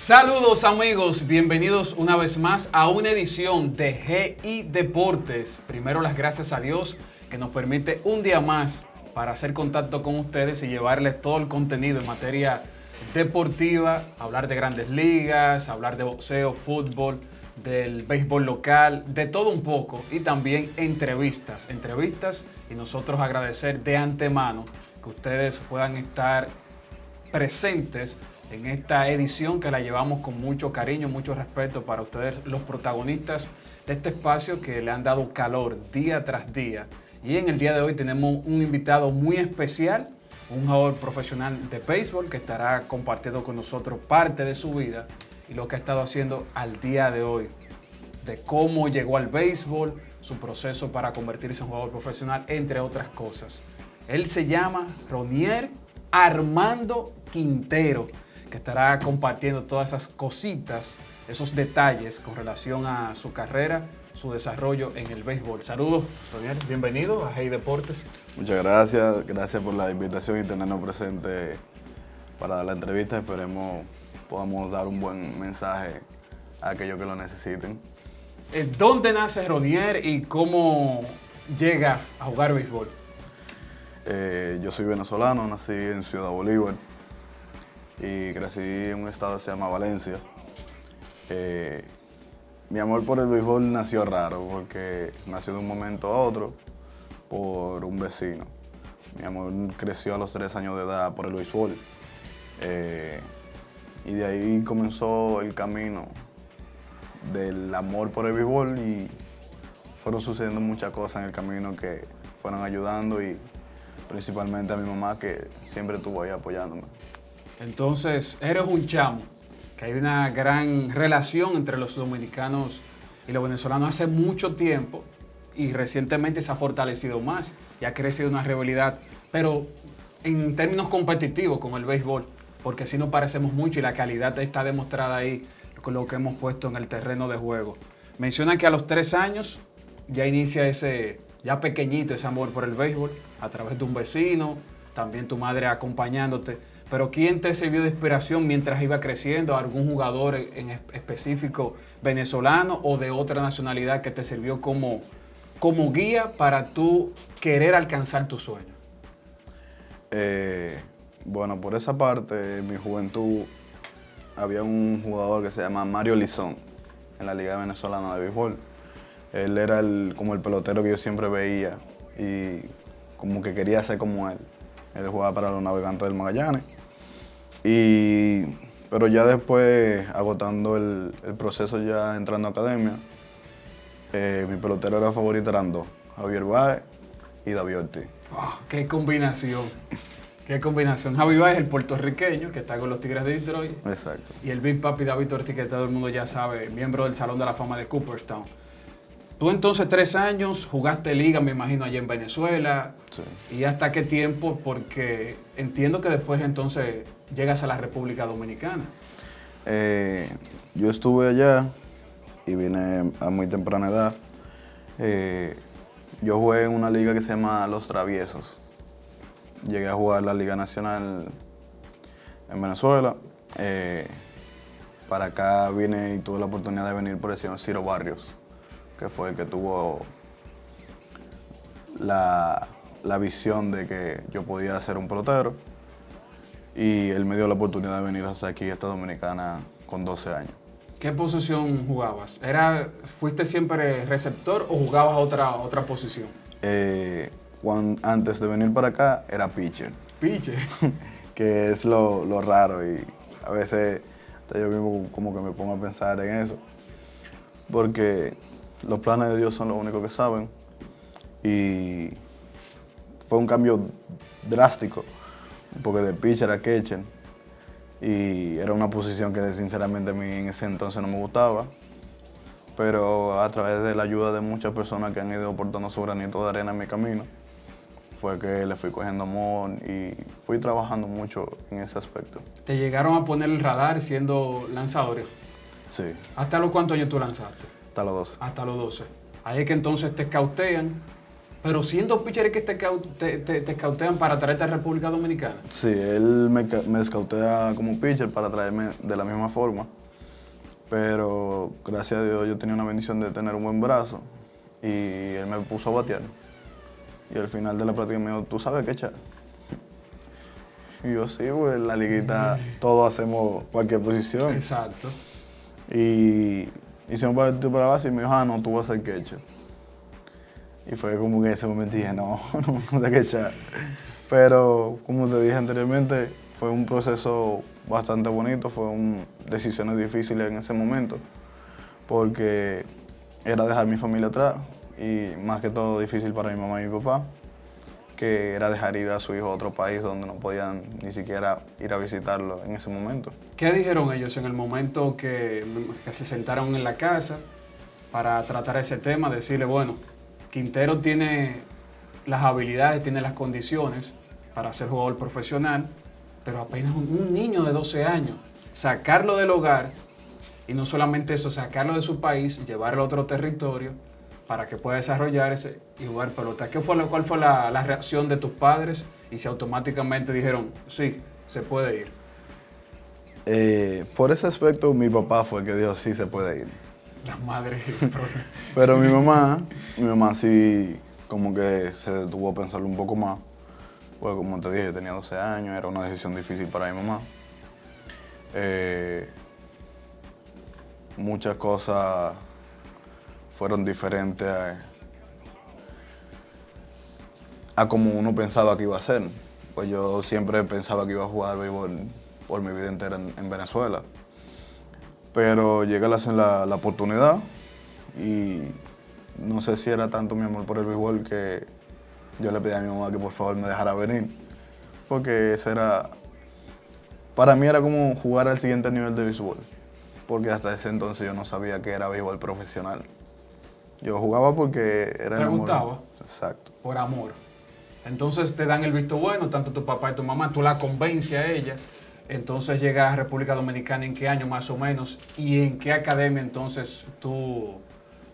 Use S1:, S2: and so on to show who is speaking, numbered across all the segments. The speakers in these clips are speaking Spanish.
S1: Saludos amigos, bienvenidos una vez más a una edición de GI Deportes. Primero las gracias a Dios que nos permite un día más para hacer contacto con ustedes y llevarles todo el contenido en materia deportiva, hablar de grandes ligas, hablar de boxeo, fútbol, del béisbol local, de todo un poco y también entrevistas y nosotros agradecer de antemano que ustedes puedan estar presentes en esta edición que la llevamos con mucho cariño, mucho respeto para ustedes, los protagonistas de este espacio que le han dado calor día tras día. Y en el día de hoy tenemos un invitado muy especial, un jugador profesional de béisbol que estará compartiendo con nosotros parte de su vida y lo que ha estado haciendo al día de hoy, de cómo llegó al béisbol, su proceso para convertirse en jugador profesional, entre otras cosas. Él se llama Ronier Armando Quintero, que estará compartiendo todas esas cositas, esos detalles con relación a su carrera, su desarrollo en el béisbol. Saludos, Ronier, bienvenido a GI Deportes.
S2: Muchas gracias, gracias por la invitación y tenernos presente para la entrevista. Esperemos podamos dar un buen mensaje a aquellos que lo necesiten.
S1: ¿Dónde nace Ronier y cómo llega a jugar béisbol?
S2: Yo soy venezolano, nací en Ciudad Bolívar y crecí en un estado que se llama Valencia. Mi amor por el béisbol nació raro porque nació de un momento a otro por un vecino. Mi amor creció a los 3 años de edad por el béisbol y de ahí comenzó el camino del amor por el béisbol y fueron sucediendo muchas cosas en el camino que fueron ayudando y principalmente a mi mamá que siempre estuvo ahí apoyándome.
S1: Entonces, eres un chamo, que hay una gran relación entre los dominicanos y los venezolanos hace mucho tiempo y recientemente se ha fortalecido más y ha crecido una rivalidad, pero en términos competitivos con el béisbol, porque así nos parecemos mucho y la calidad está demostrada ahí con lo que hemos puesto en el terreno de juego. Menciona que a los 3 años ya inicia ya pequeñito ese amor por el béisbol a través de un vecino, también tu madre acompañándote. Pero ¿quién te sirvió de inspiración mientras iba creciendo? ¿Algún jugador en específico venezolano o de otra nacionalidad que te sirvió como guía para tú querer alcanzar tu sueño?
S2: Bueno, por esa parte, en mi juventud había un jugador que se llama Mario Lizón en la Liga Venezolana de Béisbol. Él era como el pelotero que yo siempre veía y como que quería ser como él. Él jugaba para los Navegantes del Magallanes. Pero ya después, agotando el proceso, ya entrando a academia, mi pelotero era favorito eran 2, Javier Báez y David Ortiz.
S1: Oh, ¡qué combinación! ¡Qué combinación! Javi Báez, el puertorriqueño, que está con los Tigres de Detroit.
S2: Exacto.
S1: Y el Big Papi David Ortiz, que todo el mundo ya sabe, miembro del Salón de la Fama de Cooperstown. Tú entonces 3 años, jugaste liga, me imagino, allá en Venezuela. Sí. ¿Y hasta qué tiempo? Porque entiendo que después entonces llegas a la República Dominicana.
S2: Yo estuve allá y vine a muy temprana edad. Yo jugué en una liga que se llama Los Traviesos. Llegué a jugar la Liga Nacional en Venezuela. Para acá vine y tuve la oportunidad de venir por el señor Ciro Barrios, que fue el que tuvo la visión de que yo podía ser un pelotero. Y él me dio la oportunidad de venir hasta aquí, a esta Dominicana, con 12 años.
S1: ¿Qué posición jugabas? ¿Fuiste siempre receptor o jugabas otra posición?
S2: Antes de venir para acá, era pitcher.
S1: ¿Pitcher?
S2: Que es lo raro y a veces yo mismo como que me pongo a pensar en eso. Porque los planes de Dios son los únicos que saben y fue un cambio drástico porque de pitcher a catcher y era una posición que sinceramente a mí en ese entonces no me gustaba, pero a través de la ayuda de muchas personas que han ido aportando su granito de arena en mi camino fue que le fui cogiendo amor y fui trabajando mucho en ese aspecto.
S1: ¿Te llegaron a poner el radar siendo lanzadores?
S2: Sí.
S1: ¿Hasta los cuántos años tú lanzaste?
S2: Hasta los 12.
S1: Hasta los 12. Ahí es que entonces te escautean Pero siendo pitcher es que te scoutean para traerte a República Dominicana.
S2: Sí, él me scoutea como pitcher para traerme de la misma forma. Pero gracias a Dios yo tenía una bendición de tener un buen brazo y él me puso a batear. Y al final de la práctica me dijo, ¿tú sabes qué echar? Y yo sí, pues en la liguita todos hacemos cualquier posición.
S1: Exacto.
S2: Y hicimos partido para la base y me dijo, no, tú vas a ser catcher. Y fue como que en ese momento dije, no, no sé qué echar. Pero como te dije anteriormente, fue un proceso bastante bonito, decisiones difíciles en ese momento, porque era dejar mi familia atrás y más que todo difícil para mi mamá y mi papá, que era dejar ir a su hijo a otro país donde no podían ni siquiera ir a visitarlo en ese momento.
S1: ¿Qué dijeron ellos en el momento que se sentaron en la casa para tratar ese tema? Decirle, bueno, Quintero tiene las habilidades, tiene las condiciones para ser jugador profesional, pero apenas un niño de 12 años, sacarlo del hogar y no solamente eso, sacarlo de su país, llevarlo a otro territorio para que pueda desarrollarse y jugar pelota. ¿Cuál fue la reacción de tus padres? Y si automáticamente dijeron, sí, se puede ir.
S2: Por ese aspecto, mi papá fue el que dijo, sí, se puede ir.
S1: La madre.
S2: Pero mi mamá sí como que se detuvo a pensarlo un poco más. Pues como te dije, yo tenía 12 años, era una decisión difícil para mi mamá. Muchas cosas fueron diferentes a como uno pensaba que iba a ser. Pues yo siempre pensaba que iba a jugar béisbol por mi vida entera en Venezuela. Pero llegué a hacer la oportunidad y no sé si era tanto mi amor por el béisbol que yo le pedí a mi mamá que por favor me dejara venir. Porque para mí era como jugar al siguiente nivel de béisbol. Porque hasta ese entonces yo no sabía que era béisbol profesional. Yo jugaba porque era
S1: ¿Te
S2: el amor.
S1: gustaba?
S2: Exacto.
S1: Por amor. Entonces te dan el visto bueno, tanto tu papá y tu mamá, tú la convences a ella. Entonces llegas a República Dominicana, ¿en qué año más o menos? ¿Y en qué academia entonces tú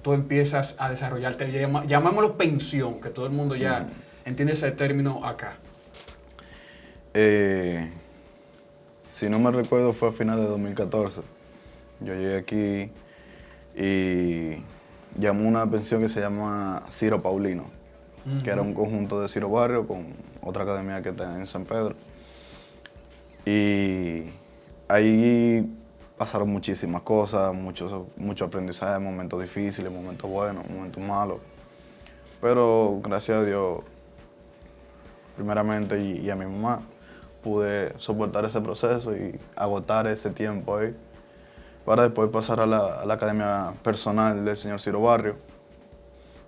S1: empiezas a desarrollarte? Llamémoslo pensión, que todo el mundo ya entiende ese término acá.
S2: Si no me recuerdo fue a finales de 2014. Yo llegué aquí y llamó una pensión que se llama Ciro Paulino, que era un conjunto de Ciro Barrio con otra academia que está en San Pedro. Y ahí pasaron muchísimas cosas, mucho aprendizaje, momentos difíciles, momentos buenos, momentos malos. Pero gracias a Dios, primeramente, y a mi mamá, pude soportar ese proceso y agotar ese tiempo ahí, para después pasar a la academia personal del señor Ciro Barrio,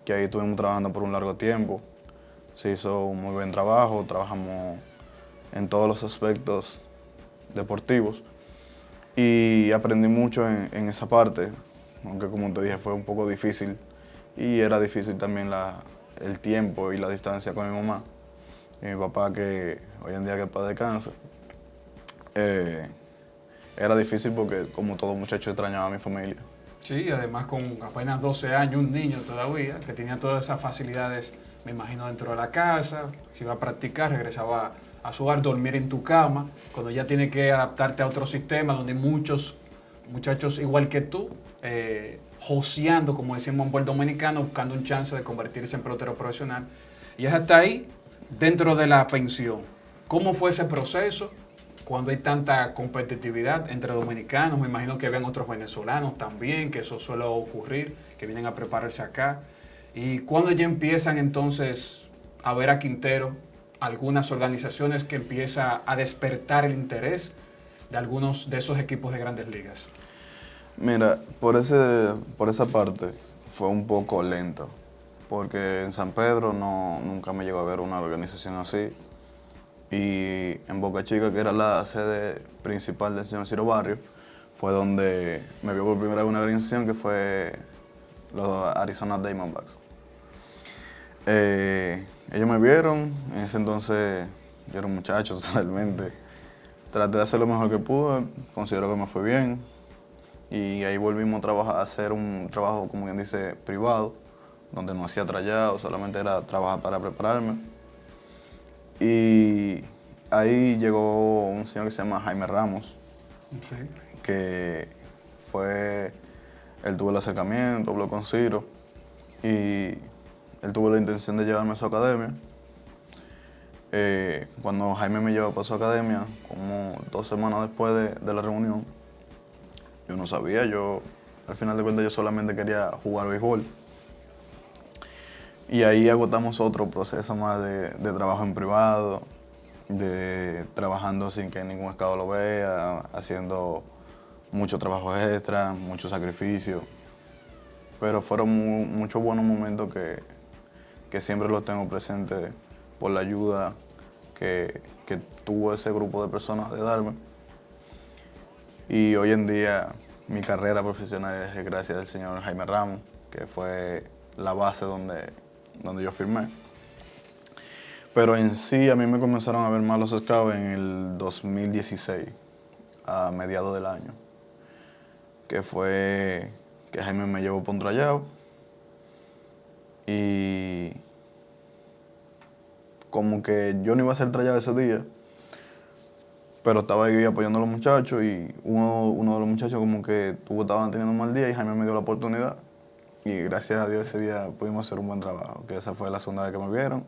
S2: que ahí estuvimos trabajando por un largo tiempo. Se hizo un muy buen trabajo, trabajamos en todos los aspectos deportivos y aprendí mucho en esa parte, aunque como te dije fue un poco difícil y era difícil también el tiempo y la distancia con mi mamá y mi papá, que hoy en día que paz descanse. Era difícil porque como todo muchacho extrañaba a mi familia.
S1: Sí, además con apenas 12 años, un niño todavía, que tenía todas esas facilidades, me imagino, dentro de la casa, si iba a practicar, regresaba a su hogar, dormir en tu cama, cuando ya tiene que adaptarte a otro sistema donde muchos muchachos igual que tú, joseando, como decimos en buen dominicano, buscando un chance de convertirse en pelotero profesional. Y es hasta ahí, dentro de la pensión. ¿Cómo fue ese proceso cuando hay tanta competitividad entre dominicanos? Me imagino que ven otros venezolanos también, que eso suele ocurrir, que vienen a prepararse acá. ¿Y cuando ya empiezan entonces a ver a Quintero algunas organizaciones que empieza a despertar el interés de algunos de esos equipos de Grandes Ligas?
S2: Mira, por esa parte fue un poco lento, porque en San Pedro nunca me llegó a ver una organización así. Y en Boca Chica, que era la sede principal del señor Ciro Barrio, fue donde me vio por primera vez una organización que fue los Arizona Diamondbacks. Ellos me vieron, en ese entonces yo era un muchacho totalmente. Traté de hacer lo mejor que pude, considero que me fue bien. Y ahí volvimos a trabajar, a hacer un trabajo, como quien dice, privado, donde no hacía trayado, solamente era trabajar para prepararme. Y ahí llegó un señor que se llama Jaime Ramos,
S1: Sí.
S2: que él tuvo el acercamiento, habló con Ciro y él tuvo la intención de llevarme a su academia. Cuando Jaime me llevó para su academia, como 2 semanas después de la reunión, yo no sabía, al final de cuentas yo solamente quería jugar béisbol. Y ahí agotamos otro proceso más de trabajo en privado, de trabajando sin que ningún esclavo lo vea, haciendo mucho trabajo extra, mucho sacrificio. Pero fueron muchos buenos momentos que siempre los tengo presentes por la ayuda que tuvo ese grupo de personas de darme. Y hoy en día mi carrera profesional es gracias al señor Jaime Ramos, que fue la base donde yo firmé. Pero en sí a mí me comenzaron a ver más los scouts en el 2016, a mediados del año, que fue que Jaime me llevó para un tryout y como que yo no iba a hacer tryout ese día, pero estaba ahí apoyando a los muchachos y uno de los muchachos como que estaban teniendo un mal día y Jaime me dio la oportunidad y gracias a Dios ese día pudimos hacer un buen trabajo, que esa fue la segunda vez que me vieron.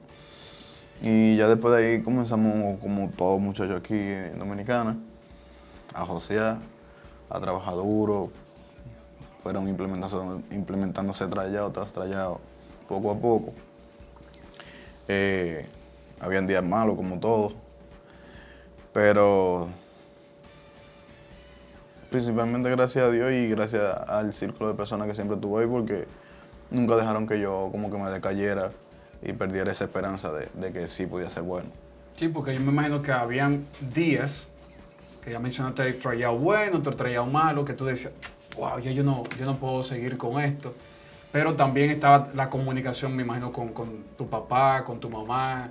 S2: Y ya después de ahí comenzamos, como todos muchachos aquí en Dominicana, a josear, a trabajar duro. Fueron implementándose trayados tras trayados, poco a poco. Habían días malos, como todos, pero principalmente gracias a Dios y gracias al círculo de personas que siempre tuve ahí, porque nunca dejaron que yo como que me decayera y perdiera esa esperanza de que sí podía ser bueno.
S1: Sí, porque yo me imagino que habían días, que ya mencionaste el tryout bueno, otro tryout malo, que tú decías, wow, ya yo no puedo seguir con esto. Pero también estaba la comunicación, me imagino, con tu papá, con tu mamá,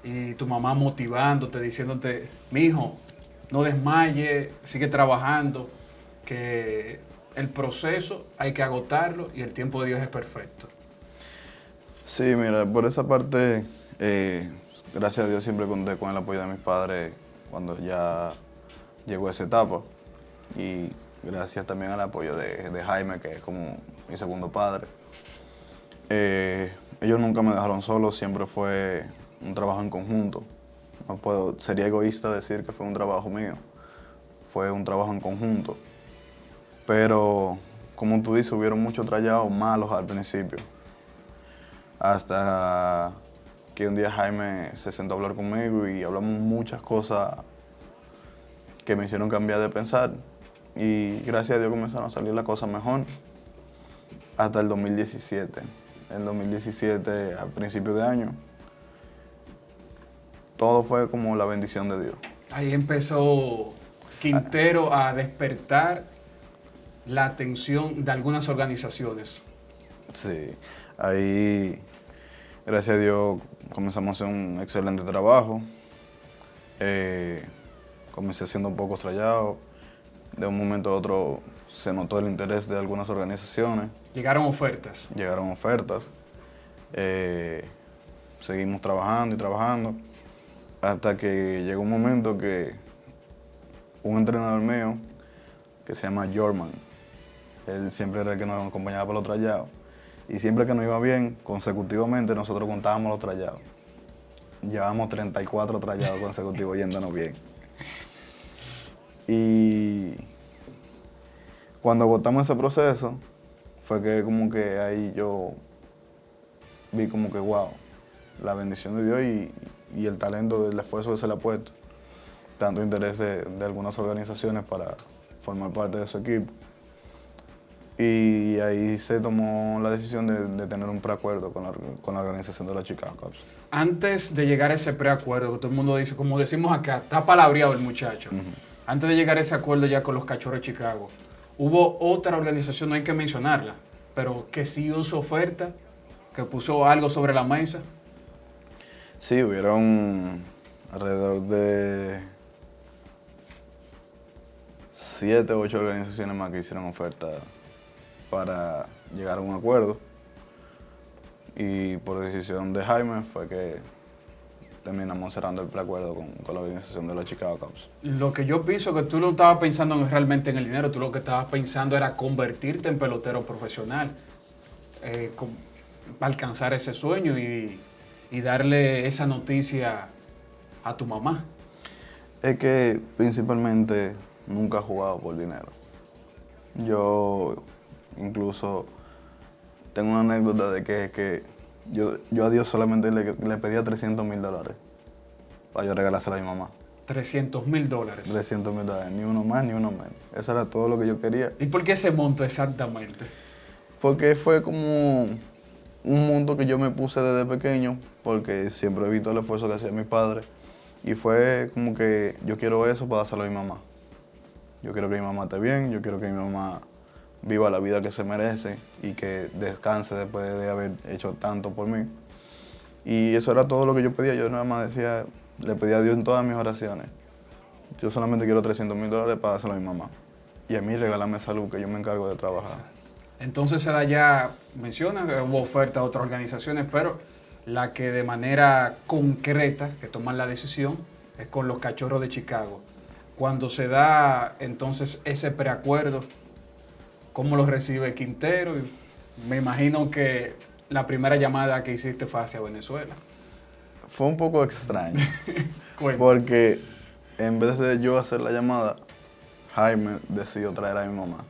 S1: y tu mamá motivándote, diciéndote, mijo, no desmaye, sigue trabajando, que el proceso hay que agotarlo y el tiempo de Dios es perfecto.
S2: Sí, mira, por esa parte, gracias a Dios siempre conté con el apoyo de mis padres cuando ya llegó a esa etapa. Y gracias también al apoyo de Jaime, que es como mi segundo padre. Ellos nunca me dejaron solo, siempre fue un trabajo en conjunto. Sería egoísta decir que fue un trabajo mío, fue un trabajo en conjunto. Pero, como tú dices, hubieron muchos trayados malos al principio. Hasta que un día Jaime se sentó a hablar conmigo y hablamos muchas cosas que me hicieron cambiar de pensar. Y gracias a Dios comenzaron a salir las cosas mejor hasta el 2017. En 2017, a principios de año, todo fue como la bendición de Dios.
S1: Ahí empezó Quintero a despertar la atención de algunas organizaciones.
S2: Sí, ahí, gracias a Dios, comenzamos a hacer un excelente trabajo. Comencé haciendo pocos trayados. De un momento a otro se notó el interés de algunas organizaciones.
S1: Llegaron ofertas.
S2: Llegaron ofertas. Seguimos trabajando y trabajando. Hasta que llegó un momento que un entrenador mío, que se llama Jorman, él siempre era el que nos acompañaba para los trayados. Y siempre que nos iba bien, consecutivamente nosotros contábamos los trayados. Llevamos 34 trayados consecutivos yéndonos bien. Y cuando agotamos ese proceso, fue que como que ahí yo vi como que wow, la bendición de Dios y el talento del esfuerzo que se le ha puesto. Tanto interés de algunas organizaciones para formar parte de su equipo. Y ahí se tomó la decisión de tener un preacuerdo con la organización de los Chicago Cubs.
S1: Antes de llegar a ese preacuerdo, que todo el mundo dice, como decimos acá, está palabreado el muchacho. Antes de llegar a ese acuerdo ya con los Cachorros de Chicago, hubo otra organización, no hay que mencionarla, pero que sí hizo oferta, que puso algo sobre la mesa.
S2: Sí, hubieron alrededor de 7 o 8 organizaciones más que hicieron oferta para llegar a un acuerdo. Y por decisión de Jaime fue que terminamos cerrando el preacuerdo con la organización de los Chicago Cubs.
S1: Lo que yo pienso que tú no estabas pensando realmente en el dinero, tú lo que estabas pensando era convertirte en pelotero profesional, alcanzar ese sueño y darle esa noticia a tu mamá.
S2: Es que principalmente nunca he jugado por dinero. Yo incluso tengo una anécdota de que yo a Dios solamente le pedía $300,000 para yo regalárselo a mi mamá.
S1: $300,000.
S2: $300,000, ni uno más ni uno menos. Eso era todo lo que yo quería.
S1: ¿Y por qué ese monto exactamente?
S2: Porque fue como un monto que yo me puse desde pequeño, porque siempre he visto el esfuerzo que hacía mi padre. Y fue como que yo quiero eso para dárselo a mi mamá. Yo quiero que mi mamá esté bien, yo quiero que mi mamá viva la vida que se merece y que descanse después de haber hecho tanto por mí. Y eso era todo lo que yo pedía. Yo nada más decía, le pedía a Dios en todas mis oraciones. Yo solamente quiero $300,000 para dárselo a mi mamá. Y a mí regálame salud, que yo me encargo de trabajar.
S1: Entonces se da ya, menciona, hubo oferta a otras organizaciones, pero la que de manera concreta, que toman la decisión, es con los Cachorros de Chicago. Cuando se da entonces ese preacuerdo, ¿cómo lo recibe Quintero? Y me imagino que la primera llamada que hiciste fue hacia Venezuela.
S2: Fue un poco extraño,
S1: Cuenta.
S2: porque en vez de yo hacer la llamada, Jaime decidió traer a mi mamá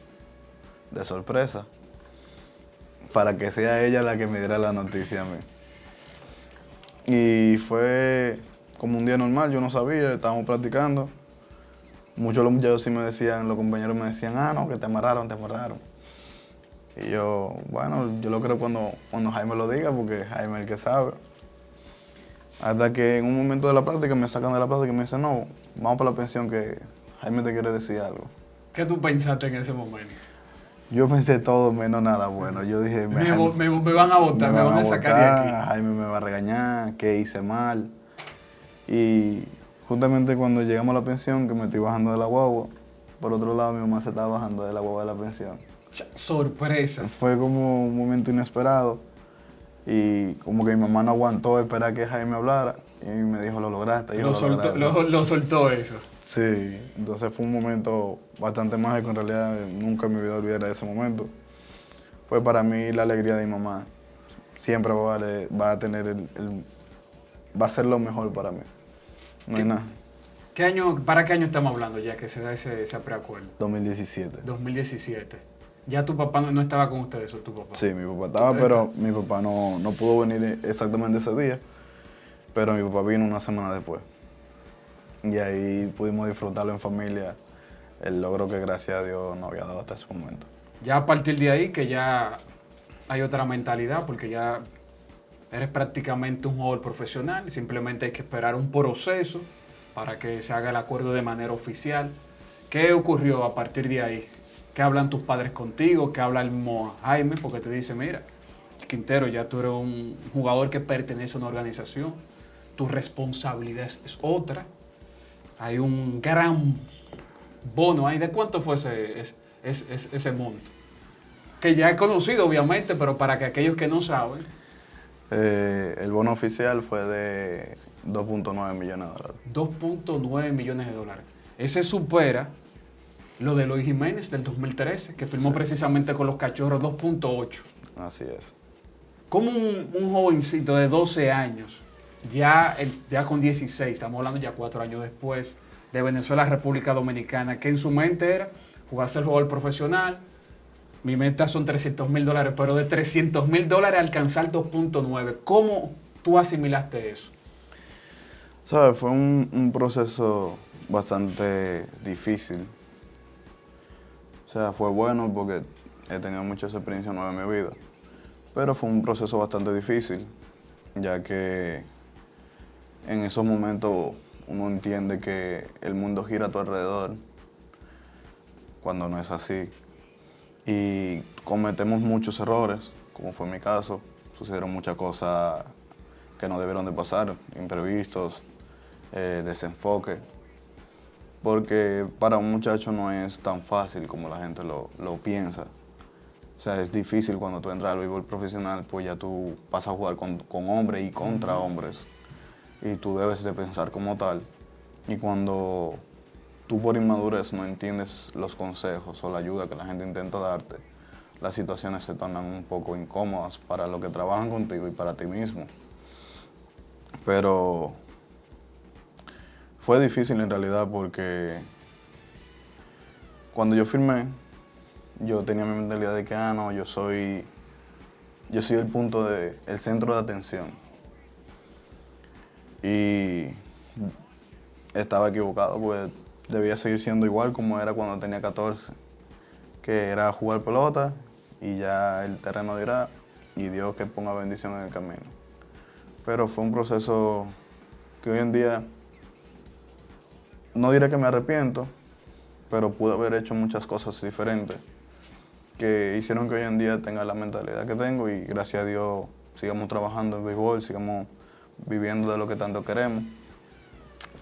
S2: de sorpresa para que sea ella la que me diera la noticia a mí. Y fue como un día normal, yo no sabía, estábamos practicando. Muchos de los muchachos sí me decían, los compañeros me decían, no, que te amarraron, te amarraron. Y yo, bueno, yo lo creo cuando Jaime lo diga, porque Jaime es el que sabe. Hasta que en un momento de la práctica me sacan de la práctica y me dicen, no, vamos para la pensión que Jaime te quiere decir algo.
S1: ¿Qué tú pensaste en ese momento?
S2: Yo pensé todo menos nada bueno. Yo dije,
S1: Me van a votar, me van a sacar de aquí.
S2: Jaime me va a regañar, que hice mal. Y justamente cuando llegamos a la pensión, que me estoy bajando de la guagua, por otro lado mi mamá se estaba bajando de la guagua de la pensión.
S1: Sorpresa.
S2: Fue como un momento inesperado y como que mi mamá no aguantó esperar que Jaime hablara y me dijo, lo lograste.
S1: Lo soltó eso.
S2: Sí, entonces fue un momento bastante mágico, en realidad nunca en mi vida olvidaré ese momento. Pues para mí la alegría de mi mamá siempre va a ser lo mejor para mí. No hay nada.
S1: ¿Para qué año estamos hablando ya que se da ese preacuerdo?
S2: 2017.
S1: 2017. ¿Ya tu papá no estaba con ustedes o tu papá?
S2: Sí, mi papá estaba, pero mi papá no pudo venir exactamente ese día, pero mi papá vino una semana después. Y ahí pudimos disfrutarlo en familia, el logro que gracias a Dios nos había dado hasta ese momento.
S1: Ya a partir de ahí que ya hay otra mentalidad, porque ya eres prácticamente un jugador profesional, simplemente hay que esperar un proceso para que se haga el acuerdo de manera oficial. ¿Qué ocurrió a partir de ahí? ¿Qué hablan tus padres contigo? ¿Qué habla el mismo Jaime? Porque te dice, mira, Quintero, ya tú eres un jugador que pertenece a una organización, tu responsabilidad es otra. Hay un gran bono ahí. ¿De cuánto fue ese monto? Que ya he conocido, obviamente, pero para que aquellos que no saben.
S2: El bono oficial fue de $2.9 millones.
S1: 2.9 millones de dólares. Ese supera lo de Eloy Jiménez del 2013, que firmó precisamente con los Cachorros 2.8.
S2: Así es.
S1: Como un jovencito de 12 años, ya con 16, estamos hablando ya 4 años después, de Venezuela a República Dominicana, que en su mente era jugar a ser jugador profesional. Mi meta son $300,000, pero de $300,000 alcanzar 2.9. ¿Cómo tú asimilaste eso?
S2: ¿Sabes? Fue un proceso bastante difícil. O sea, fue bueno porque he tenido muchas experiencias nuevas en mi vida. Pero fue un proceso bastante difícil, ya que en esos momentos uno entiende que el mundo gira a tu alrededor, cuando no es así. Y cometemos muchos errores, como fue mi caso. Sucedieron muchas cosas que no debieron de pasar, imprevistos, desenfoque. Porque para un muchacho no es tan fácil como la gente lo piensa. O sea, es difícil cuando tú entras al béisbol profesional, pues ya tú vas a jugar con hombres y contra hombres. Y tú debes de pensar como tal. Y cuando tú por inmadurez no entiendes los consejos o la ayuda que la gente intenta darte, las situaciones se tornan un poco incómodas para los que trabajan contigo y para ti mismo. Pero fue difícil en realidad porque cuando yo firmé, yo tenía mi mentalidad de que, no, yo soy el punto el centro de atención. Y estaba equivocado, pues debía seguir siendo igual como era cuando tenía 14, que era jugar pelota y ya el terreno dirá y Dios que ponga bendición en el camino. Pero fue un proceso que hoy en día, no diré que me arrepiento, pero pude haber hecho muchas cosas diferentes que hicieron que hoy en día tenga la mentalidad que tengo y gracias a Dios sigamos trabajando en béisbol, sigamos viviendo de lo que tanto queremos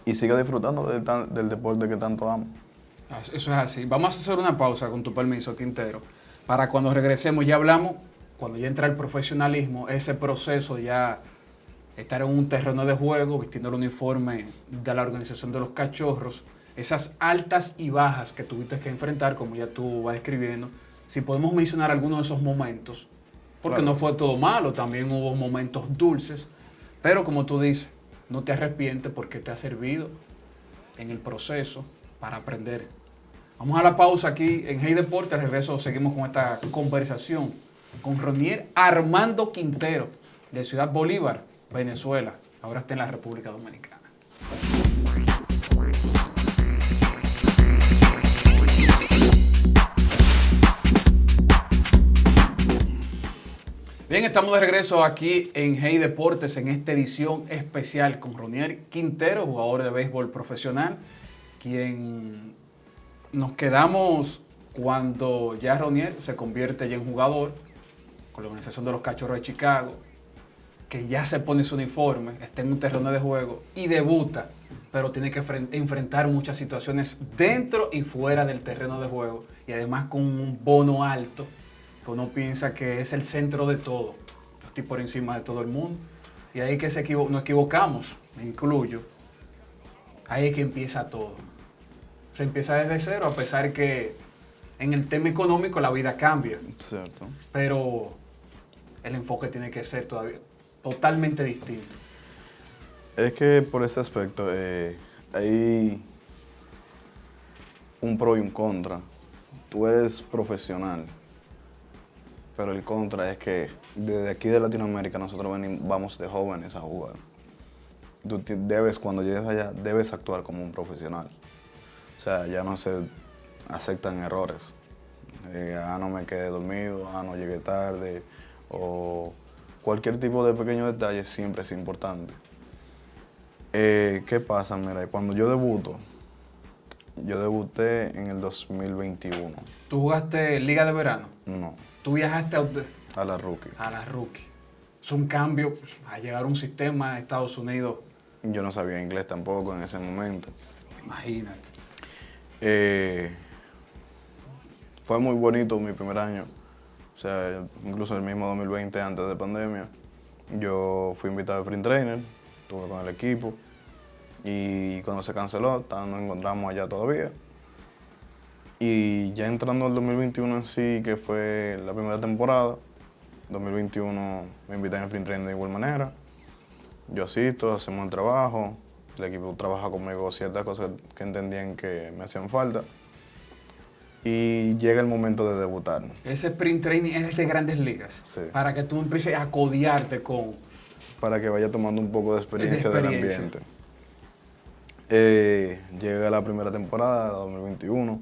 S2: y siga disfrutando del deporte que tanto amo.
S1: Eso es así. Vamos a hacer una pausa con tu permiso, Quintero, para cuando regresemos ya hablamos, cuando ya entra el profesionalismo, ese proceso ya estar en un terreno de juego, vistiendo el uniforme de la organización de los Cachorros, esas altas y bajas que tuviste que enfrentar, como ya tú vas describiendo, si podemos mencionar algunos de esos momentos, porque
S2: Claro.
S1: no fue todo malo, también hubo momentos dulces, pero como tú dices, no te arrepientes porque te ha servido en el proceso para aprender. Vamos a la pausa aquí en Hey Deporte, al regreso seguimos con esta conversación con Ronier Armando Quintero, de Ciudad Bolívar, Venezuela, ahora está en la República Dominicana. Bien, estamos de regreso aquí en Hey Deportes en esta edición especial con Ronier Quintero, jugador de béisbol profesional, quien nos quedamos cuando ya Ronier se convierte ya en jugador con la organización de los Cachorros de Chicago, que ya se pone su uniforme, está en un terreno de juego y debuta, pero tiene que enfrentar muchas situaciones dentro y fuera del terreno de juego y además con un bono alto que uno piensa que es el centro de todo. Yo estoy por encima de todo el mundo y ahí que nos equivocamos, me incluyo. Ahí es que empieza todo. Se empieza desde cero, a pesar que en el tema económico la vida cambia.
S2: Cierto.
S1: Pero el enfoque tiene que ser todavía totalmente distinto.
S2: Es que por ese aspecto hay un pro y un contra. Tú eres profesional, pero el contra es que desde aquí de Latinoamérica nosotros vamos de jóvenes a jugar. Tú cuando llegues allá, debes actuar como un profesional. O sea, ya no se aceptan errores. No me quedé dormido, no llegué tarde, o cualquier tipo de pequeño detalle siempre es importante. ¿Qué pasa? Mira, cuando yo debuté en el 2021.
S1: ¿Tú jugaste Liga de Verano?
S2: No,
S1: ¿Tú viajaste
S2: a la rookie.
S1: a la Rookie? Es un cambio a llegar a un sistema de Estados Unidos.
S2: Yo no sabía inglés tampoco en ese momento.
S1: Imagínate.
S2: Fue muy bonito mi primer año. O sea, incluso el mismo 2020, antes de pandemia, yo fui invitado a Sprint Trainer, estuve con el equipo y cuando se canceló, nos encontramos allá todavía. Y ya entrando al 2021 en sí, que fue la primera temporada, 2021 me invitan a Sprint Trainer de igual manera. Yo asisto, hacemos el trabajo, el equipo trabaja conmigo ciertas cosas que entendían que me hacían falta. Y llega el momento de debutar.
S1: Ese sprint training es de Grandes Ligas.
S2: Sí.
S1: Para que tú empieces a codearte con...
S2: Para que vaya tomando un poco de experiencia del ambiente. Llega la primera temporada, 2021.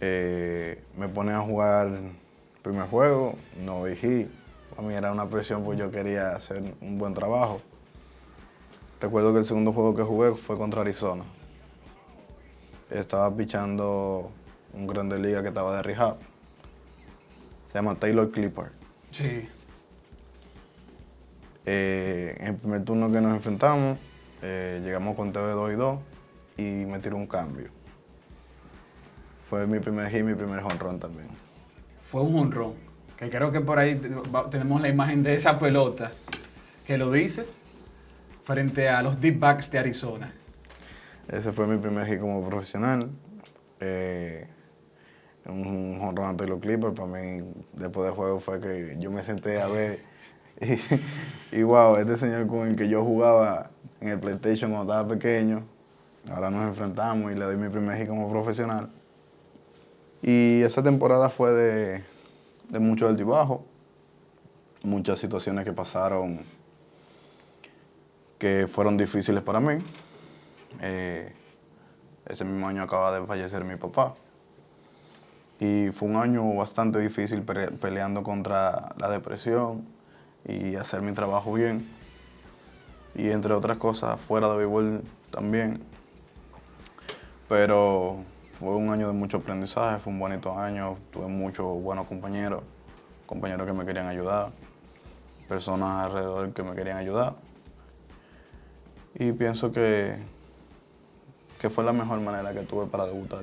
S2: Me pone a jugar el primer juego, no vigí. Para mí era una presión porque yo quería hacer un buen trabajo. Recuerdo que el segundo juego que jugué fue contra Arizona. Estaba pichando un Grande Liga que estaba de rehab. Se llama Taylor Clippard.
S1: Sí.
S2: En el primer turno que nos enfrentamos, llegamos con TV 2-2 y me tiró un cambio. Fue mi primer hit, mi primer home run también.
S1: fue un jonrón, que creo que por ahí tenemos la imagen de esa pelota que lo dice, frente a los D-backs de Arizona.
S2: Ese fue mi primer hit como profesional. Un jonrón ante los Clippers. Para mí, después del juego, fue que yo me senté a ver. Y wow, este señor con el que yo jugaba en el PlayStation cuando estaba pequeño, ahora nos enfrentamos y le doy mi primer hit como profesional. Y esa temporada fue de mucho altibajo, muchas situaciones que pasaron que fueron difíciles para mí. Ese mismo año acaba de fallecer mi papá. Y fue un año bastante difícil peleando contra la depresión y hacer mi trabajo bien. Y entre otras cosas, fuera de béisbol también. Pero fue un año de mucho aprendizaje, fue un bonito año. Tuve muchos buenos compañeros que me querían ayudar, personas alrededor que me querían ayudar. Y pienso que fue la mejor manera que tuve para debutar.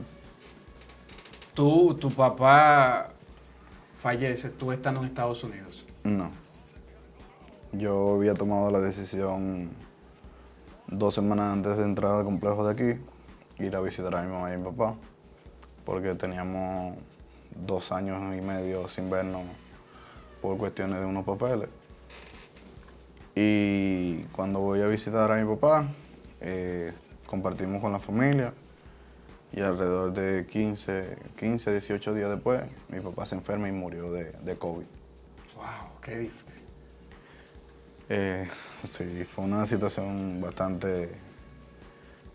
S1: Tu papá fallece, tú estando en Estados Unidos.
S2: No. Yo había tomado la decisión 2 semanas antes de entrar al complejo de aquí, ir a visitar a mi mamá y a mi papá, porque teníamos 2 años y medio sin vernos por cuestiones de unos papeles. Y cuando voy a visitar a mi papá, compartimos con la familia y alrededor de 15, 18 días después, mi papá se enferma y murió de COVID.
S1: ¡Wow! ¡Qué difícil!
S2: Sí, fue una situación bastante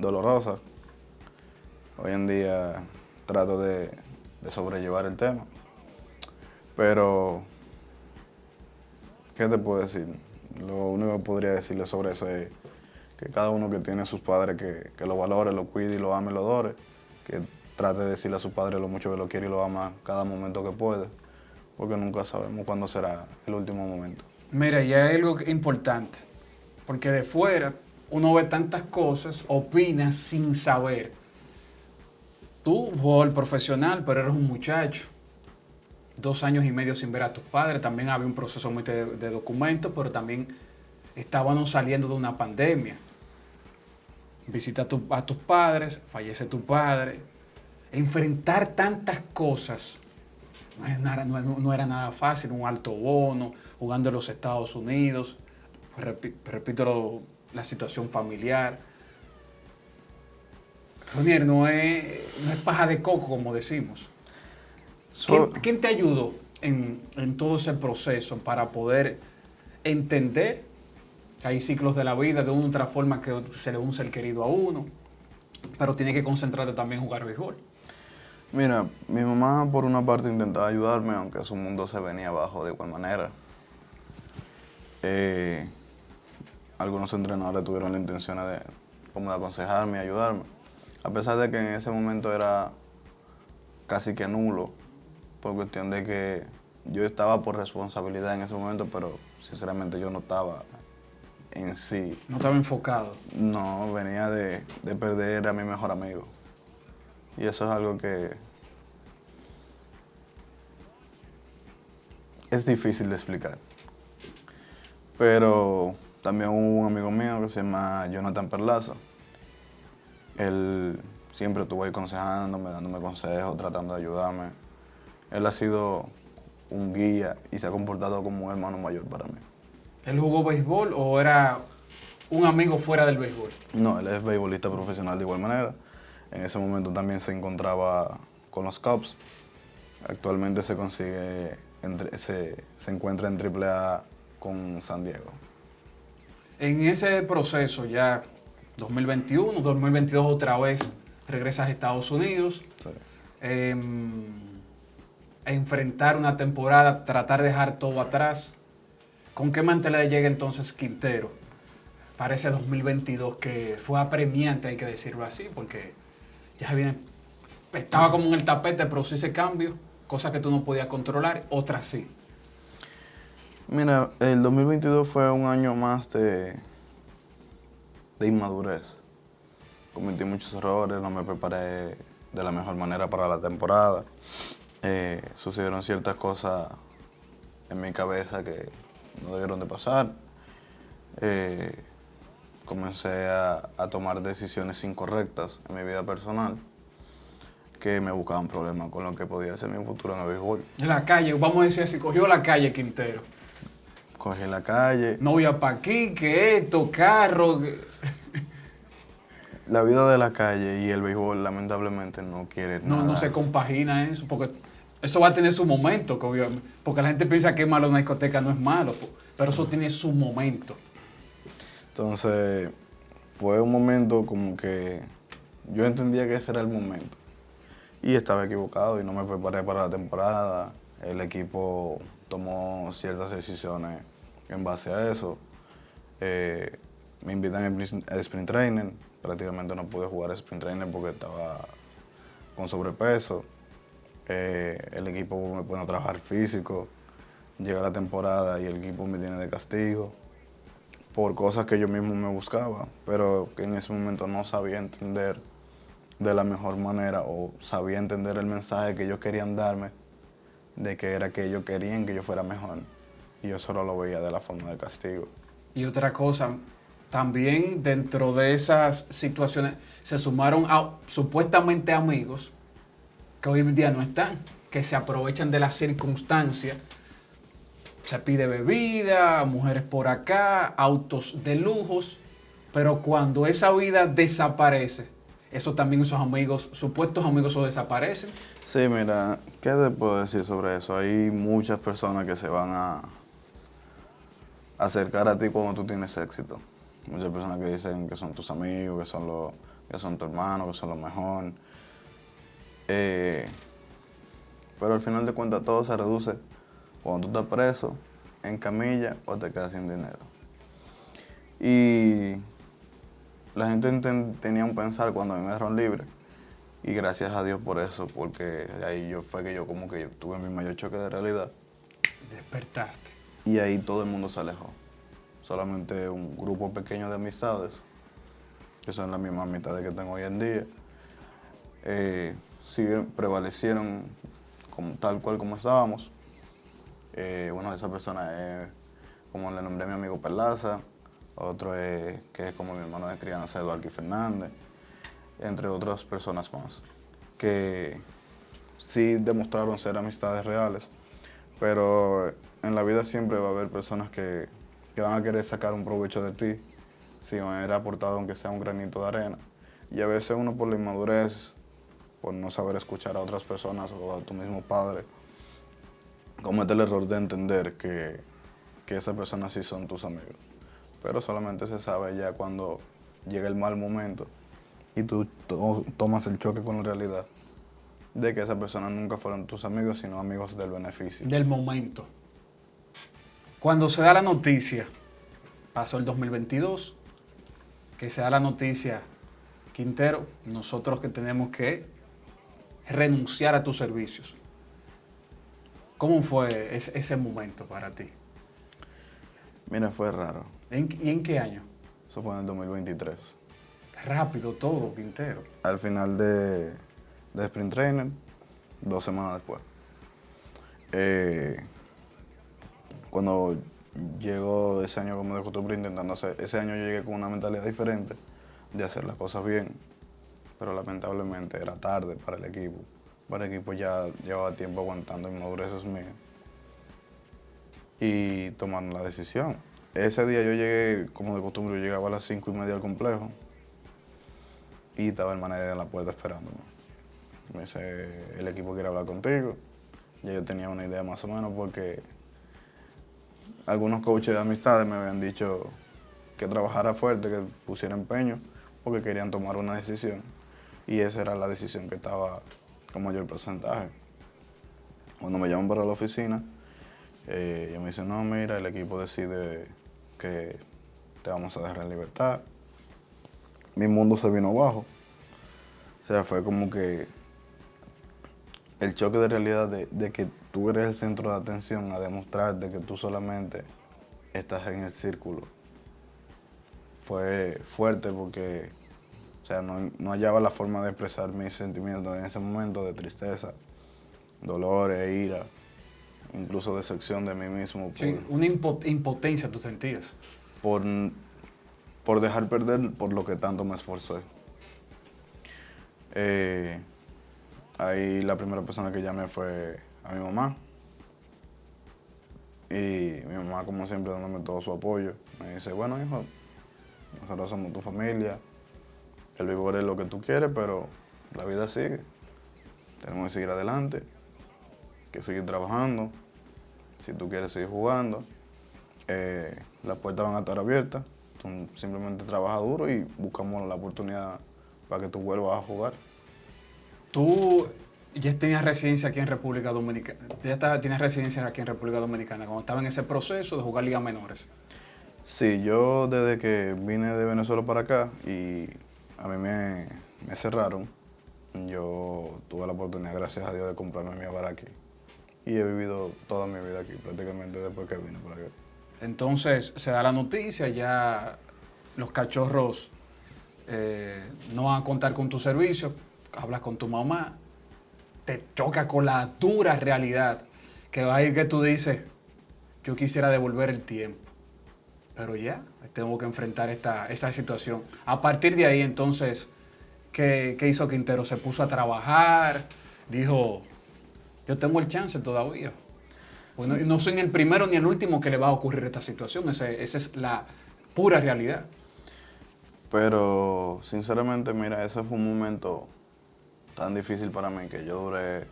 S2: dolorosa. Hoy en día trato de sobrellevar el tema, pero ¿qué te puedo decir? Lo único que podría decirle sobre eso es que cada uno que tiene a sus padres que lo valore, lo cuide y lo ame y lo adore, que trate de decirle a su padre lo mucho que lo quiere y lo ama cada momento que puede, porque nunca sabemos cuándo será el último momento.
S1: Mira, y hay algo importante, porque de fuera uno ve tantas cosas, opina sin saber. Tú, jugador profesional, pero eres un muchacho. 2 años y medio sin ver a tus padres. También había un proceso muy de documentos, pero también estábamos saliendo de una pandemia. Visita a tus padres, fallece tu padre. Enfrentar tantas cosas no era nada fácil. Un alto bono, jugando en los Estados Unidos. Repito, la situación familiar. Ronier, no es paja de coco, como decimos. ¿Quién te ayudó en todo ese proceso para poder entender que hay ciclos de la vida de una u otra forma que se le va un ser querido a uno, pero tiene que concentrarte también en jugar béisbol?
S2: Mira, mi mamá por una parte intentaba ayudarme, aunque su mundo se venía abajo de igual manera. Algunos entrenadores tuvieron la intención de aconsejarme y ayudarme, a pesar de que en ese momento era casi que nulo, por cuestión de que yo estaba por responsabilidad en ese momento, pero sinceramente yo no estaba en sí.
S1: No estaba enfocado.
S2: No, venía de perder a mi mejor amigo. Y eso es algo que es difícil de explicar. Pero también hubo un amigo mío que se llama Jonathan Perlaza. Él siempre estuvo ahí aconsejándome, dándome consejos, tratando de ayudarme. Él ha sido un guía y se ha comportado como un hermano mayor para mí.
S1: ¿Él jugó béisbol o era un amigo fuera del béisbol?
S2: No, él es beisbolista profesional de igual manera. En ese momento también se encontraba con los Cubs. Actualmente se encuentra en AAA con San Diego.
S1: En ese proceso ya 2021, 2022 otra vez regresas a Estados Unidos.
S2: Sí.
S1: A enfrentar una temporada, tratar de dejar todo atrás. ¿Con qué mentalidad llega entonces Quintero para ese 2022 que fue apremiante, hay que decirlo así, porque ya estaba como en el tapete de producir ese cambio, cosas que tú no podías controlar, otras sí?
S2: Mira, el 2022 fue un año más de inmadurez. Cometí muchos errores, no me preparé de la mejor manera para la temporada. sucedieron ciertas cosas en mi cabeza que no debieron de pasar. Eh, Comencé a tomar decisiones incorrectas en mi vida personal que me buscaban problemas con lo que podía ser mi futuro en el béisbol.
S1: En la calle, vamos a decir así, cogió la calle Quintero.
S2: Cogí la calle.
S1: Novia pa' aquí, que esto, carro.
S2: La vida de la calle y el béisbol lamentablemente no quiere
S1: No,
S2: nada.
S1: no se compagina eso, porque eso va a tener su momento, porque la gente piensa que es malo una discoteca, no es malo, pero eso tiene su momento.
S2: Entonces, fue un momento como que yo entendía que ese era el momento. Y estaba equivocado y no me preparé para la temporada. El equipo tomó ciertas decisiones en base a eso. Me invitan al sprint training. Prácticamente no pude jugar sprint training porque estaba con sobrepeso. El equipo me pone a trabajar físico. Llega la temporada y el equipo me tiene de castigo por cosas que yo mismo me buscaba, pero que en ese momento no sabía entender de la mejor manera o sabía entender el mensaje que ellos querían darme de que era que ellos querían que yo fuera mejor y yo solo lo veía de la forma de castigo.
S1: Y otra cosa, también dentro de esas situaciones se sumaron a supuestamente amigos que hoy en día no están, que se aprovechan de las circunstancias. Se pide bebida, mujeres por acá, autos de lujos, pero cuando esa vida desaparece, eso también esos amigos, supuestos amigos, o desaparecen.
S2: Sí, mira, ¿qué te puedo decir sobre eso? Hay muchas personas que se van a acercar a ti cuando tú tienes éxito. Muchas personas que dicen que son tus amigos, que son tu hermano, que son lo mejor. Pero al final de cuentas todo se reduce cuando tú estás preso, en camilla o te quedas sin dinero. Y la gente tenía un pensar cuando a mí me dejaron libre. Y gracias a Dios por eso, porque ahí fue que yo como que tuve mi mayor choque de realidad.
S1: Despertaste.
S2: Y ahí todo el mundo se alejó. Solamente un grupo pequeño de amistades, que son las mismas amistades que tengo hoy en día, prevalecieron tal cual como estábamos. Una de esas personas es, como le nombré a mi amigo Perlaza, otro es que es como mi hermano de crianza, Eduardo Fernández, entre otras personas más, que sí demostraron ser amistades reales, pero en la vida siempre va a haber personas que van a querer sacar un provecho de ti, sin haber aportado aunque sea un granito de arena. Y a veces uno por la inmadurez, por no saber escuchar a otras personas o a tu mismo padre, comete el error de entender que esas personas sí son tus amigos. Pero solamente se sabe ya cuando llega el mal momento y tú tomas el choque con la realidad de que esas personas nunca fueron tus amigos, sino amigos del beneficio.
S1: Del momento. Cuando se da la noticia, pasó el 2022, que se da la noticia, Quintero, nosotros que tenemos que renunciar a tus servicios. ¿Cómo fue ese momento para ti?
S2: Mira, fue raro.
S1: ¿Y en qué año?
S2: Eso fue en el 2023.
S1: Rápido todo, Quintero.
S2: Al final de Sprint Trainer, 2 semanas después. Cuando llegó ese año como de costumbre intentando hacer, ese año yo llegué con una mentalidad diferente de hacer las cosas bien, pero lamentablemente era tarde para el equipo. Para el equipo ya llevaba tiempo aguantando inmadureces mías y tomaron la decisión. Ese día yo llegué, como de costumbre, yo llegaba a las 5:30 al complejo y estaba el manager en la puerta esperándome. Me dice, el equipo quiere hablar contigo. Ya yo tenía una idea más o menos porque algunos coaches de amistades me habían dicho que trabajara fuerte, que pusiera empeño, porque querían tomar una decisión. Y esa era la decisión que estaba con mayor porcentaje. Cuando me llaman para la oficina, ellos me dicen, no, mira, el equipo decide que te vamos a dejar en libertad. Mi mundo se vino abajo. O sea, fue como que el choque de realidad de que tú eres el centro de atención a demostrarte que tú solamente estás en el círculo. Fue fuerte porque, o sea, no hallaba la forma de expresar mis sentimientos en ese momento de tristeza, dolores, ira, incluso decepción de mí mismo
S1: Sí, una impotencia tú sentías.
S2: por, por dejar perder por lo que tanto me esforcé. Ahí la primera persona que llamé fue a mi mamá. Y mi mamá, como siempre, dándome todo su apoyo. Me dice, bueno, hijo, nosotros somos tu familia. El vigor es lo que tú quieres, pero la vida sigue. Tenemos que seguir adelante, que seguir trabajando. Si tú quieres seguir jugando, las puertas van a estar abiertas. Tú simplemente trabaja duro y buscamos la oportunidad para que tú vuelvas a jugar.
S1: Tú ya tenías residencia aquí en República Dominicana. Tienes residencia aquí en República Dominicana cuando estaba en ese proceso de jugar ligas menores.
S2: Sí, yo desde que vine de Venezuela para acá y a mí me cerraron, yo tuve la oportunidad, gracias a Dios, de comprarme mi hogar aquí. Y he vivido toda mi vida aquí, prácticamente después que vine para acá.
S1: Entonces se da la noticia, ya los Cachorros no van a contar con tu servicio, hablas con tu mamá, te choca con la dura realidad que va a ir que tú dices, yo quisiera devolver el tiempo, pero ya tengo que enfrentar esta situación. A partir de ahí entonces, ¿qué hizo Quintero? Se puso a trabajar, dijo, yo tengo el chance todavía. Bueno, no soy ni el primero ni el último que le va a ocurrir esta situación. Esa es la pura realidad.
S2: Pero, sinceramente, mira, ese fue un momento tan difícil para mí que yo duré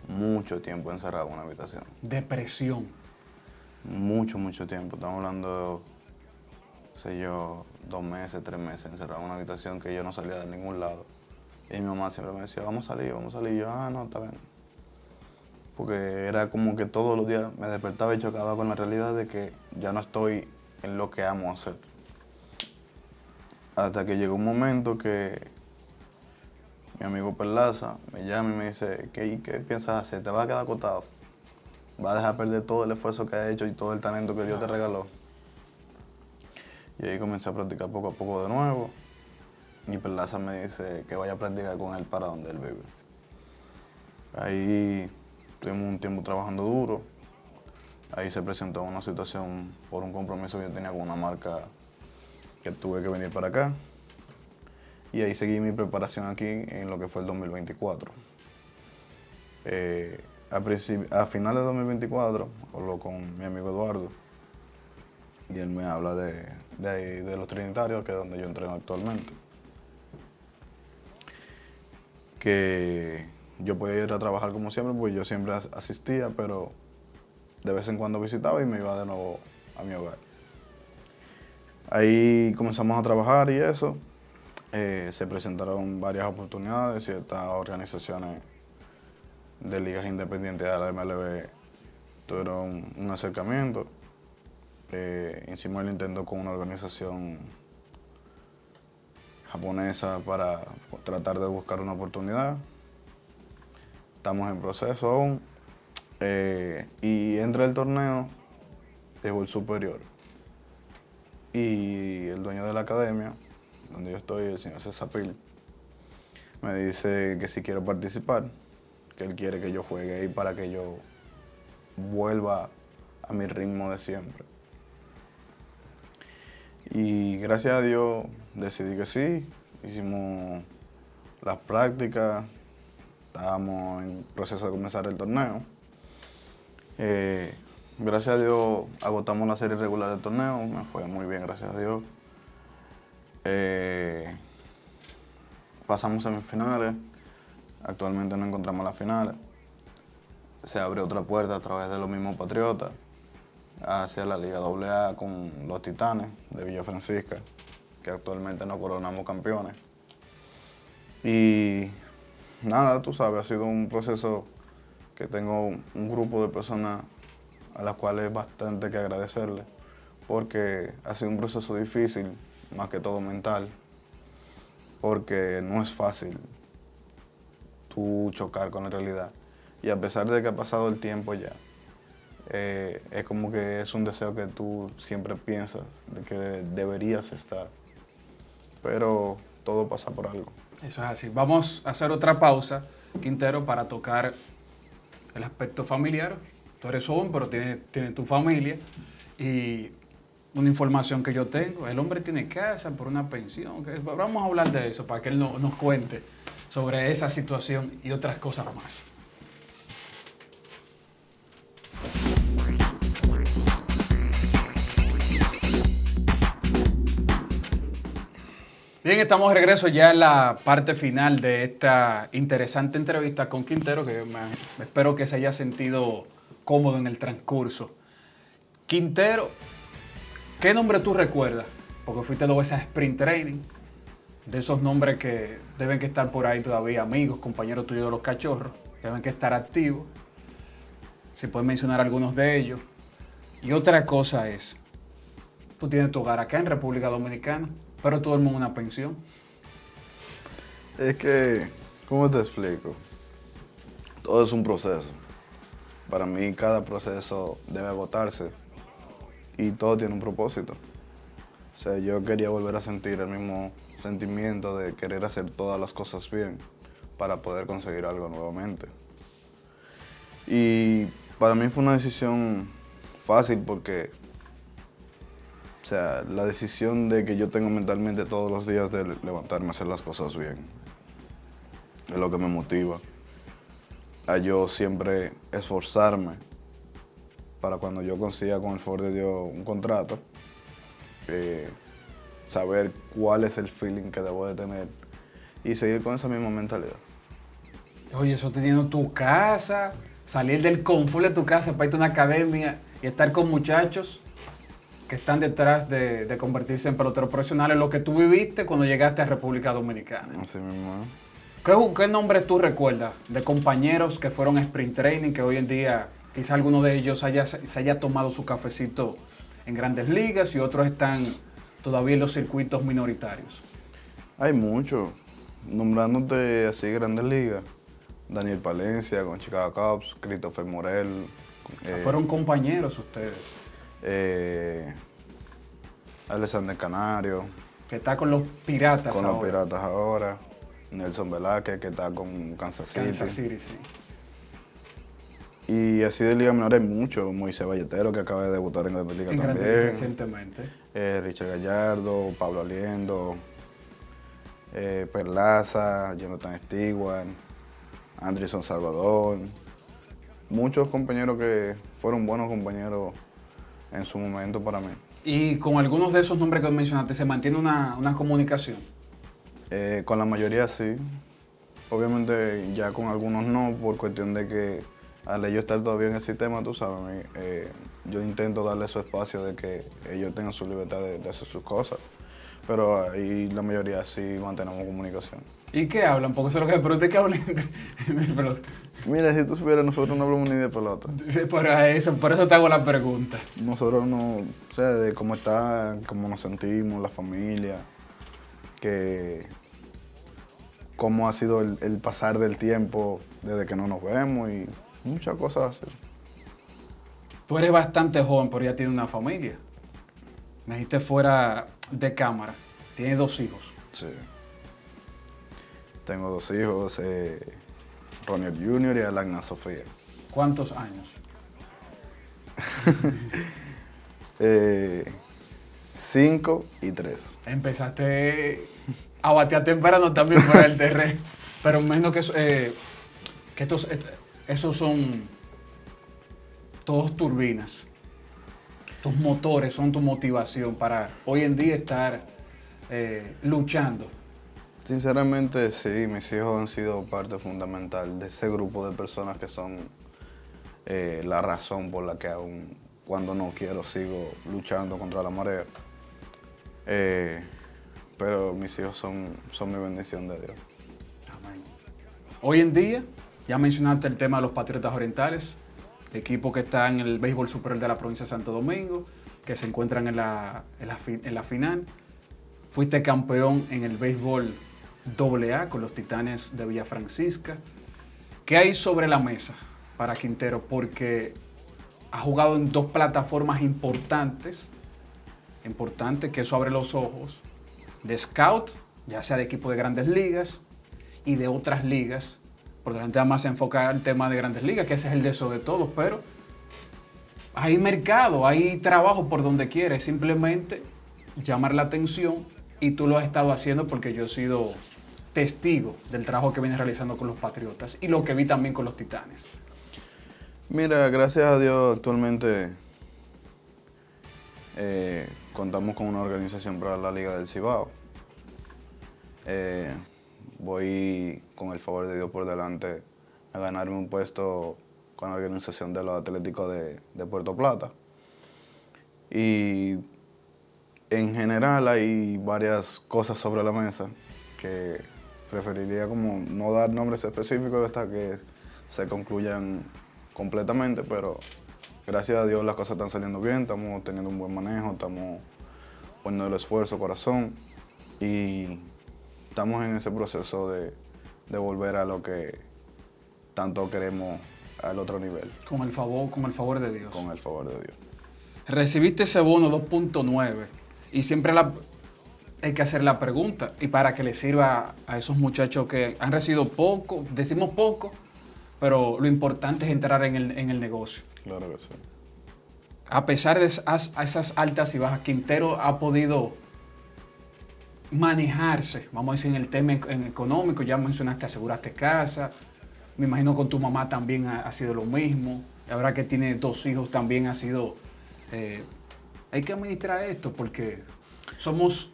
S2: mucho tiempo encerrado en una habitación.
S1: Depresión.
S2: Mucho tiempo. Estamos hablando, sé yo, 2 meses, 3 meses encerrado en una habitación que yo no salía de ningún lado. Y mi mamá siempre me decía, vamos a salir. Y yo, no, está bien. Porque era como que todos los días me despertaba y chocaba con la realidad de que ya no estoy en lo que amo hacer. Hasta que llegó un momento que mi amigo Perlaza me llama y me dice, ¿qué piensas hacer? ¿Te vas a quedar acostado? ¿Vas a dejar perder todo el esfuerzo que has hecho y todo el talento que Dios te regaló? Y ahí comencé a practicar poco a poco de nuevo. Y Perlaza me dice que vaya a practicar con él para donde él vive. Ahí tuvimos un tiempo trabajando duro. Ahí se presentó una situación por un compromiso que yo tenía con una marca que tuve que venir para acá. Y ahí seguí mi preparación aquí en lo que fue el 2024. A finales de 2024 hablo con mi amigo Eduardo y él me habla de los Trinitarios, que es donde yo entreno actualmente. Que yo podía ir a trabajar como siempre, porque yo siempre asistía, pero de vez en cuando visitaba y me iba de nuevo a mi hogar. Ahí comenzamos a trabajar y eso. Se presentaron varias oportunidades, ciertas organizaciones de ligas independientes de la MLB tuvieron un acercamiento. Hicimos el intento con una organización japonesa para tratar de buscar una oportunidad. Estamos en proceso aún. Y entre el torneo llegó el superior. Y el dueño de la academia, donde yo estoy, el señor César Pil, me dice que si quiero participar, que él quiere que yo juegue ahí para que yo vuelva a mi ritmo de siempre. Y gracias a Dios decidí que sí, hicimos las prácticas, estábamos en proceso de comenzar el torneo. Gracias a Dios agotamos la serie regular del torneo, me fue muy bien, gracias a Dios. Pasamos semifinales, actualmente no encontramos las finales. Se abre otra puerta a través de los mismos Patriotas hacia la Liga AA con los Titanes de Villa Francisca, que actualmente nos coronamos campeones. Y nada, tú sabes, ha sido un proceso que tengo un grupo de personas a las cuales es bastante que agradecerles, porque ha sido un proceso difícil, más que todo mental, porque no es fácil tú chocar con la realidad. Y a pesar de que ha pasado el tiempo ya, es como que es un deseo que tú siempre piensas, de que deberías estar. Pero todo pasa por algo.
S1: Eso es así. Vamos a hacer otra pausa, Quintero, para tocar el aspecto familiar. Tú eres joven, pero tienes tu familia. Y una información que yo tengo, el hombre tiene casa por una pensión. Vamos a hablar de eso para que él nos cuente sobre esa situación y otras cosas más. Bien, estamos de regreso ya en la parte final de esta interesante entrevista con Quintero, que espero que se haya sentido cómodo en el transcurso. Quintero, ¿qué nombre tú recuerdas? Porque fuiste 2 veces a Sprint Training, de esos nombres que deben que estar por ahí todavía, amigos, compañeros tuyos de los Cachorros, que deben que estar activos. Si puedes mencionar algunos de ellos. Y otra cosa es, tú tienes tu hogar acá en República Dominicana, pero tú duermes en una pensión.
S2: Es que, ¿cómo te explico? Todo es un proceso. Para mí cada proceso debe agotarse y todo tiene un propósito. O sea, yo quería volver a sentir el mismo sentimiento de querer hacer todas las cosas bien para poder conseguir algo nuevamente. Y para mí fue una decisión fácil porque, o sea, la decisión de que yo tengo mentalmente todos los días de levantarme a hacer las cosas bien es lo que me motiva a yo siempre esforzarme para cuando yo consiga con el favor de Dios un contrato, saber cuál es el feeling que debo de tener y seguir con esa misma mentalidad.
S1: Oye, eso teniendo tu casa, salir del confort de tu casa para irte a una academia y estar con muchachos que están detrás de convertirse en peloteros profesionales, lo que tú viviste cuando llegaste a República Dominicana.
S2: Así mismo.
S1: ¿Qué nombre tú recuerdas de compañeros que fueron a Sprint Training, que hoy en día quizá alguno de ellos se haya tomado su cafecito en Grandes Ligas y otros están todavía en los circuitos minoritarios?
S2: Hay muchos. Nombrándote así Grandes Ligas, Daniel Palencia con Chicago Cubs, Christopher Morel.
S1: Fueron compañeros ustedes.
S2: Alexander Canario.
S1: Que está con los Piratas
S2: con
S1: ahora.
S2: Los Piratas ahora. Nelson Velázquez, que está con Kansas City.
S1: Kansas City, sí.
S2: Y así de Liga Menor hay mucho. Moisés Balletero, que acaba de debutar en Grandes Ligas también.
S1: Recientemente.
S2: Richard Gallardo, Pablo Aliendo, Perlaza, Jonathan Stewart, Anderson Salvador. Muchos compañeros que fueron buenos compañeros en su momento para mí.
S1: ¿Y con algunos de esos nombres que mencionaste se mantiene una comunicación?
S2: Con la mayoría sí. Obviamente ya con algunos no, por cuestión de que al ellos estar todavía en el sistema, tú sabes, yo intento darle su espacio de que ellos tengan su libertad de hacer sus cosas. Pero ahí la mayoría sí mantenemos comunicación.
S1: ¿Y qué hablan? Porque eso es lo que pregunté, ¿qué hablan?
S2: Mira, si tú supieras, nosotros no hablamos ni de pelota.
S1: Sí, por eso te hago la pregunta.
S2: Nosotros no, o sea, de cómo está, cómo nos sentimos, la familia, que cómo ha sido el pasar del tiempo desde que no nos vemos y muchas cosas así.
S1: Tú eres bastante joven, pero ya tienes una familia. Me dijiste fuera de cámara. Tienes 2 hijos.
S2: Sí. Tengo 2 hijos, Ronald Jr. y Alagna Sofía.
S1: ¿Cuántos años?
S2: 5 y 3.
S1: Empezaste a batear temprano también por el terreno. Pero menos que esos son todos turbinas. Tus motores son tu motivación para hoy en día estar luchando.
S2: Sinceramente, sí, mis hijos han sido parte fundamental de ese grupo de personas que son la razón por la que aún cuando no quiero sigo luchando contra la marea. Pero mis hijos son mi bendición de Dios.
S1: Amén. Hoy en día, ya mencionaste el tema de los Patriotas Orientales, equipo que está en el béisbol superior de la provincia de Santo Domingo, que se encuentran en la final. Fuiste campeón en el béisbol AA con los Titanes de Villa Francisca. ¿Qué hay sobre la mesa para Quintero? Porque ha jugado en 2 plataformas importantes, que eso abre los ojos, de scout, ya sea de equipo de Grandes Ligas y de otras ligas, porque la gente además se enfoca en el tema de Grandes Ligas, que ese es el deseo de todos, pero hay mercado, hay trabajo por donde quieres, simplemente llamar la atención, y tú lo has estado haciendo porque yo he sido testigo del trabajo que vienes realizando con los Patriotas y lo que vi también con los Titanes.
S2: Mira, gracias a Dios actualmente contamos con una organización para la Liga del Cibao. Voy, con el favor de Dios por delante, a ganarme un puesto con la organización de los Atléticos de Puerto Plata. Y en general hay varias cosas sobre la mesa que preferiría como no dar nombres específicos hasta que se concluyan completamente, pero gracias a Dios las cosas están saliendo bien, estamos teniendo un buen manejo, estamos poniendo el esfuerzo, corazón, y estamos en ese proceso de volver a lo que tanto queremos al otro nivel.
S1: Con el favor de Dios.
S2: Con el favor de Dios.
S1: Recibiste ese bono 2.9 y siempre hay que hacer la pregunta, y para que le sirva a esos muchachos que han recibido poco, decimos poco, pero lo importante es entrar en el negocio.
S2: Claro que sí.
S1: A pesar de esas altas y bajas, Quintero ha podido manejarse, vamos a decir, en el tema económico. Ya mencionaste, aseguraste casa. Me imagino con tu mamá también ha sido lo mismo. Ahora que tiene 2 hijos también ha sido... hay que administrar esto porque somos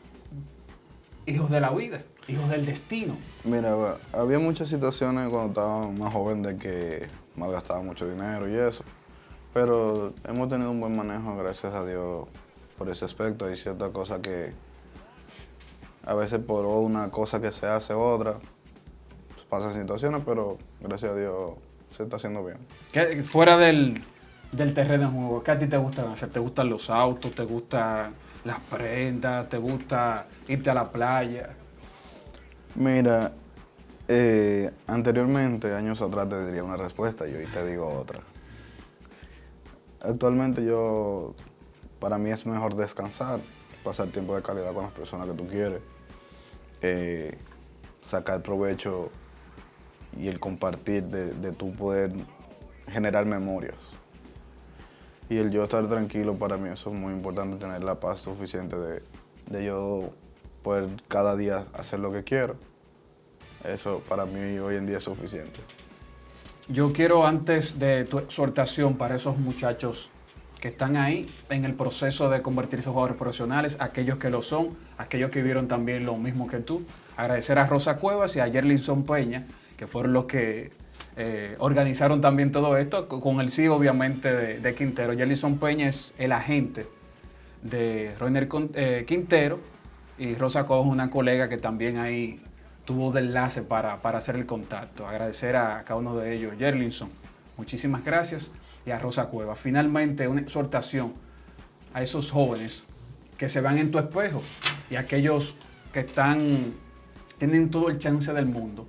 S1: hijos de la vida, hijos del destino.
S2: Mira, había muchas situaciones cuando estaba más joven de que malgastaba mucho dinero y eso, pero hemos tenido un buen manejo, gracias a Dios, por ese aspecto. Hay ciertas cosas que a veces por una cosa que se hace otra, pues pasan situaciones, pero gracias a Dios se está haciendo bien.
S1: Fuera del terreno de juego, ¿qué a ti te gustan hacer? ¿Te gustan los autos? ¿Te gustan las prendas? ¿Te gusta irte a la playa?
S2: Mira, anteriormente, años atrás, te diría una respuesta y hoy te digo otra. Actualmente para mí es mejor descansar, pasar tiempo de calidad con las personas que tú quieres, sacar provecho y el compartir de tu poder generar memorias. Y el yo estar tranquilo, para mí eso es muy importante, tener la paz suficiente de yo poder cada día hacer lo que quiero. Eso para mí hoy en día es suficiente.
S1: Yo quiero, antes de tu exhortación para esos muchachos que están ahí en el proceso de convertirse en jugadores profesionales, aquellos que lo son, aquellos que vivieron también lo mismo que tú, agradecer a Rosa Cuevas y a Yerlinson Peña, que fueron los que organizaron también todo esto, con el sí, obviamente, de Quintero. Yerlinson Peña es el agente de Roiner Quintero, y Rosa Cuevas es una colega que también ahí tuvo de enlace para hacer el contacto. Agradecer a cada uno de ellos. Yerlinson, muchísimas gracias. Y a Rosa Cuevas. Finalmente, una exhortación a esos jóvenes que se vean en tu espejo, y a aquellos que tienen todo el chance del mundo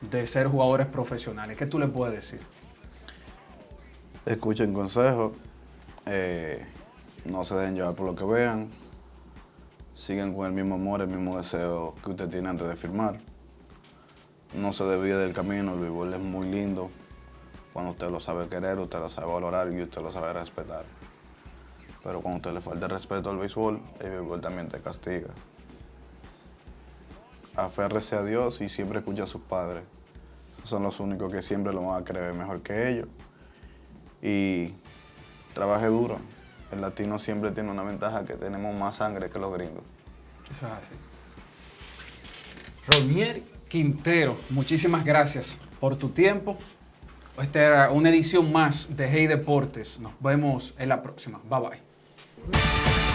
S1: de ser jugadores profesionales. ¿Qué tú les puedes decir?
S2: Escuchen consejos, no se dejen llevar por lo que vean, sigan con el mismo amor, el mismo deseo que usted tiene antes de firmar. No se desvíe del camino, el béisbol es muy lindo. Cuando usted lo sabe querer, usted lo sabe valorar y usted lo sabe respetar. Pero cuando usted le falta el respeto al béisbol, el béisbol también te castiga. Aférrese a Dios y siempre escuche a sus padres. Esos son los únicos que siempre lo van a creer mejor que ellos. Y trabaje duro. El latino siempre tiene una ventaja, que tenemos más sangre que los gringos.
S1: Eso es así. Roiner Quintero, muchísimas gracias por tu tiempo. Esta era una edición más de Hey Deportes. Nos vemos en la próxima. Bye bye.